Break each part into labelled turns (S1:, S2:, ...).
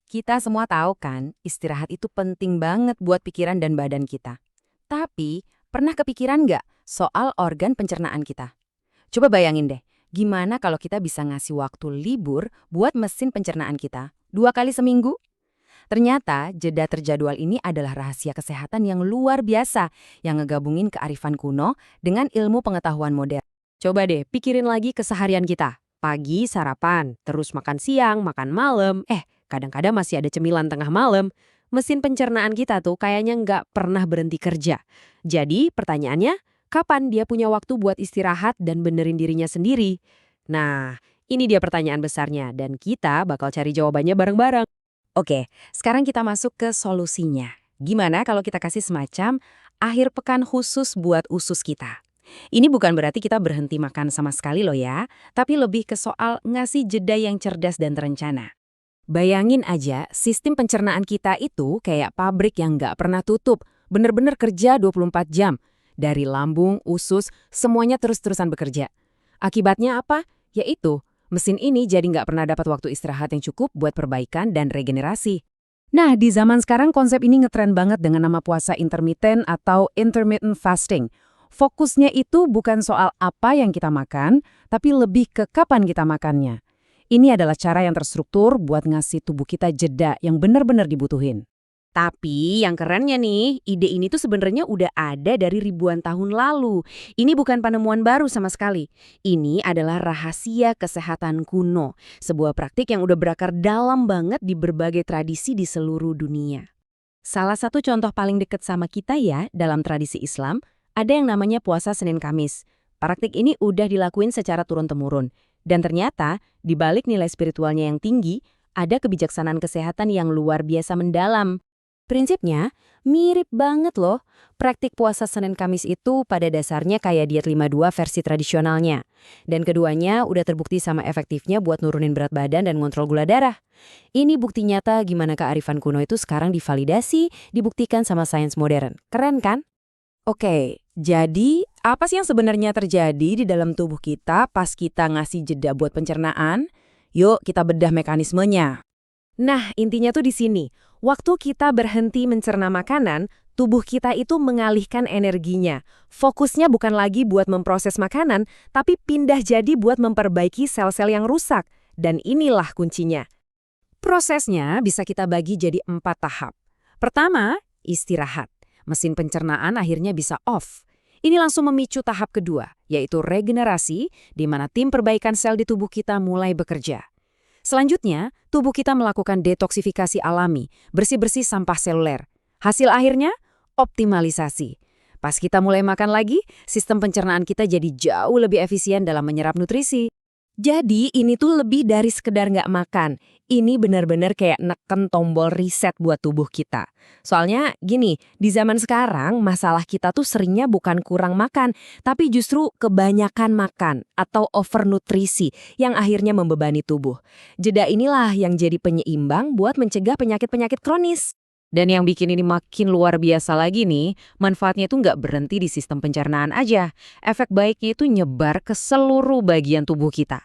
S1: Kita semua tahu kan, istirahat itu penting banget buat pikiran dan badan kita. Tapi, pernah kepikiran nggak soal organ pencernaan kita? Coba bayangin deh, gimana kalau kita bisa ngasih waktu libur buat mesin pencernaan kita 2 kali seminggu? Ternyata, jeda terjadwal ini adalah rahasia kesehatan yang luar biasa yang ngegabungin kearifan kuno dengan ilmu pengetahuan modern.
S2: Coba deh pikirin lagi keseharian kita. Pagi sarapan, terus makan siang, makan malam, kadang-kadang masih ada cemilan tengah malam. Mesin pencernaan kita tuh kayaknya nggak pernah berhenti kerja. Jadi pertanyaannya, kapan dia punya waktu buat istirahat dan benerin dirinya sendiri? Nah, ini dia pertanyaan besarnya dan kita bakal cari jawabannya bareng-bareng.
S1: Oke, sekarang kita masuk ke solusinya. Gimana kalau kita kasih semacam akhir pekan khusus buat usus kita? Ini bukan berarti kita berhenti makan sama sekali loh ya, tapi lebih ke soal ngasih jeda yang cerdas dan terencana. Bayangin aja, sistem pencernaan kita itu kayak pabrik yang nggak pernah tutup, bener-bener kerja 24 jam. Dari lambung, usus, semuanya terus-terusan bekerja. Akibatnya apa? Yaitu, mesin ini jadi nggak pernah dapat waktu istirahat yang cukup buat perbaikan dan regenerasi. Nah, di zaman sekarang konsep ini ngetren banget dengan nama puasa intermittent atau intermittent fasting. Fokusnya itu bukan soal apa yang kita makan, tapi lebih ke kapan kita makannya. Ini adalah cara yang terstruktur buat ngasih tubuh kita jeda yang benar-benar dibutuhin.
S2: Tapi yang kerennya nih, ide ini tuh sebenarnya udah ada dari ribuan tahun lalu. Ini bukan penemuan baru sama sekali. Ini adalah rahasia kesehatan kuno. Sebuah praktik yang udah berakar dalam banget di berbagai tradisi di seluruh dunia. Salah satu contoh paling dekat sama kita ya, dalam tradisi Islam, ada yang namanya puasa Senin Kamis. Praktik ini udah dilakuin secara turun-temurun. Dan ternyata, di balik nilai spiritualnya yang tinggi, ada kebijaksanaan kesehatan yang luar biasa mendalam. Prinsipnya, mirip banget loh. Praktik puasa Senin Kamis itu pada dasarnya kayak diet 52 versi tradisionalnya. Dan keduanya udah terbukti sama efektifnya buat nurunin berat badan dan ngontrol gula darah. Ini bukti nyata gimana kearifan kuno itu sekarang divalidasi, dibuktikan sama sains modern. Keren kan? Oke, jadi apa sih yang sebenarnya terjadi di dalam tubuh kita pas kita ngasih jeda buat pencernaan? Yuk kita bedah mekanismenya. Nah, intinya tuh di sini. Waktu kita berhenti mencerna makanan, tubuh kita itu mengalihkan energinya. Fokusnya bukan lagi buat memproses makanan, tapi pindah jadi buat memperbaiki sel-sel yang rusak. Dan inilah kuncinya. Prosesnya bisa kita bagi jadi 4 tahap. Pertama, istirahat. Mesin pencernaan akhirnya bisa off. Ini langsung memicu tahap kedua, yaitu regenerasi, di mana tim perbaikan sel di tubuh kita mulai bekerja. Selanjutnya, tubuh kita melakukan detoksifikasi alami, bersih-bersih sampah seluler. Hasil akhirnya, optimalisasi. Pas kita mulai makan lagi, sistem pencernaan kita jadi jauh lebih efisien dalam menyerap nutrisi. Jadi, ini tuh lebih dari sekedar nggak makan. Ini benar-benar kayak neken tombol reset buat tubuh kita. Soalnya gini, di zaman sekarang masalah kita tuh seringnya bukan kurang makan, tapi justru kebanyakan makan atau overnutrisi yang akhirnya membebani tubuh. Jeda inilah yang jadi penyeimbang buat mencegah penyakit-penyakit kronis. Dan yang bikin ini makin luar biasa lagi nih, manfaatnya itu nggak berhenti di sistem pencernaan aja. Efek baiknya itu nyebar ke seluruh bagian tubuh kita.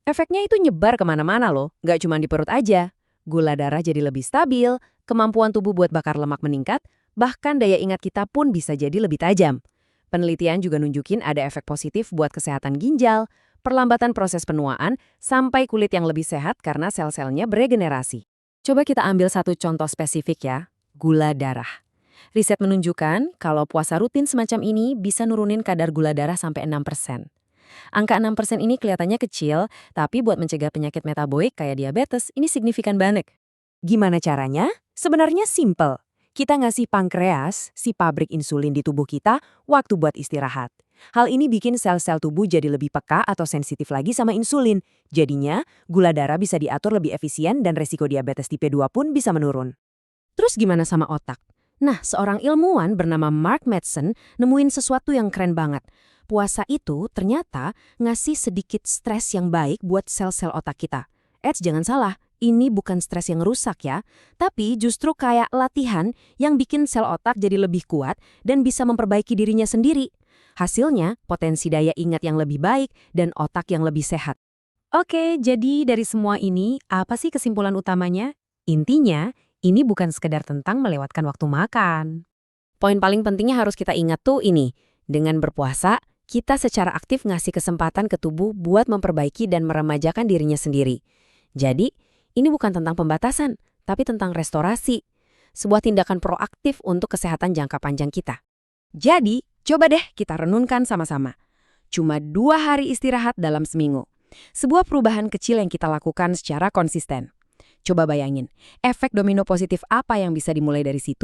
S2: Efeknya itu nyebar kemana-mana loh, nggak cuma di perut aja. Gula darah jadi lebih stabil, kemampuan tubuh buat bakar lemak meningkat, bahkan daya ingat kita pun bisa jadi lebih tajam. Penelitian juga nunjukin ada efek positif buat kesehatan ginjal, perlambatan proses penuaan, sampai kulit yang lebih sehat karena sel-selnya beregenerasi. Coba kita ambil satu contoh spesifik ya, gula darah. Riset menunjukkan kalau puasa rutin semacam ini bisa nurunin kadar gula darah sampai 6%. Angka 6% ini kelihatannya kecil, tapi buat mencegah penyakit metabolik kayak diabetes, ini signifikan banget. Gimana caranya? Sebenarnya simple. Kita ngasih pankreas, si pabrik insulin di tubuh kita, waktu buat istirahat. Hal ini bikin sel-sel tubuh jadi lebih peka atau sensitif lagi sama insulin. Jadinya, gula darah bisa diatur lebih efisien dan resiko diabetes tipe 2 pun bisa menurun. Terus gimana sama otak? Nah, seorang ilmuwan bernama Mark Madsen nemuin sesuatu yang keren banget. Puasa itu ternyata ngasih sedikit stres yang baik buat sel-sel otak kita. Jangan salah, ini bukan stres yang rusak ya, tapi justru kayak latihan yang bikin sel otak jadi lebih kuat dan bisa memperbaiki dirinya sendiri. Hasilnya, potensi daya ingat yang lebih baik dan otak yang lebih sehat. Oke, jadi dari semua ini, apa sih kesimpulan utamanya?
S1: Intinya, ini bukan sekedar tentang melewatkan waktu makan.
S2: Poin paling pentingnya harus kita ingat tuh ini. Dengan berpuasa, kita secara aktif ngasih kesempatan ke tubuh buat memperbaiki dan meremajakan dirinya sendiri. Jadi, ini bukan tentang pembatasan, tapi tentang restorasi. Sebuah tindakan proaktif untuk kesehatan jangka panjang kita.
S1: Jadi, coba deh kita renungkan sama-sama. Cuma 2 hari istirahat dalam seminggu. Sebuah perubahan kecil yang kita lakukan secara konsisten. Coba bayangin, efek domino positif apa yang bisa dimulai dari situ?